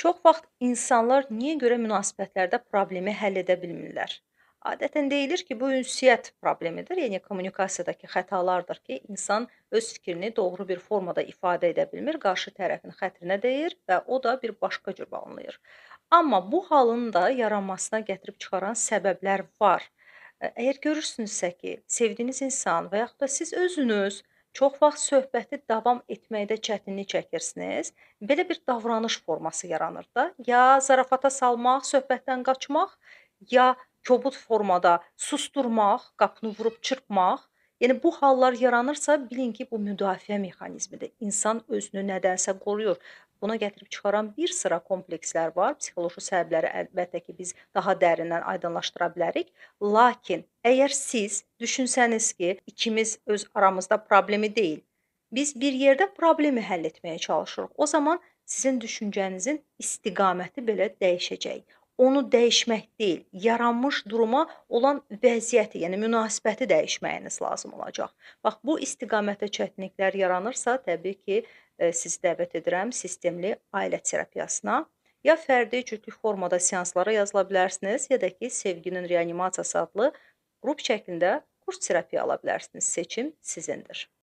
Çox vaxt insanlar niyə görə münasibətlərdə problemi həll edə bilmirlər? Adətən deyilir ki, bu ünsiyyət problemidir, yəni kommunikasiyadakı xətalardır ki, insan öz fikrini doğru bir formada ifadə edə bilmir, qarşı tərəfin xətrinə deyir və o da bir başqa cür anlayır. Amma bu halın da yaranmasına gətirib çıxaran səbəblər var. Əgər görürsünüzsə ki, sevdiyiniz insan və yaxud da siz özünüz çox vaxt söhbəti davam etməkdə çətinlik çəkirsiniz, belə bir davranış forması yaranır da. Ya zarafata salmaq, söhbətdən qaçmaq, ya kobud formada susdurmaq, qapını vurub çırpmaq. Yəni bu hallar yaranırsa, bilin ki, bu müdafiə mexanizmidir. İnsan özünü nədənsə qoruyur. Buna gətirib çıxaran bir sıra komplekslər var. Psixoloji səbəbləri əlbəttə ki, biz daha dərindən aydınlaşdıra bilərik. Lakin əgər siz düşünsəniz ki, ikimiz öz aramızda problemi deyil, biz bir yerdə problemi həll etməyə çalışırıq. O zaman sizin düşüncənizin istiqaməti belə dəyişəcək. Onu dəyişmək deyil, yaranmış duruma olan vəziyyəti, yəni münasibəti dəyişməyiniz lazım olacaq. Bax, bu istiqamətdə çətinliklər yaranırsa, təbii ki, sizi dəvət edirəm sistemli ailə terapiyasına. Ya fərdi cütlük formada seanslara yazıla bilərsiniz, ya da ki, Sevginin Reanimasiyası adlı qrup şəklində kurs terapiya ala bilərsiniz. Seçim sizindir.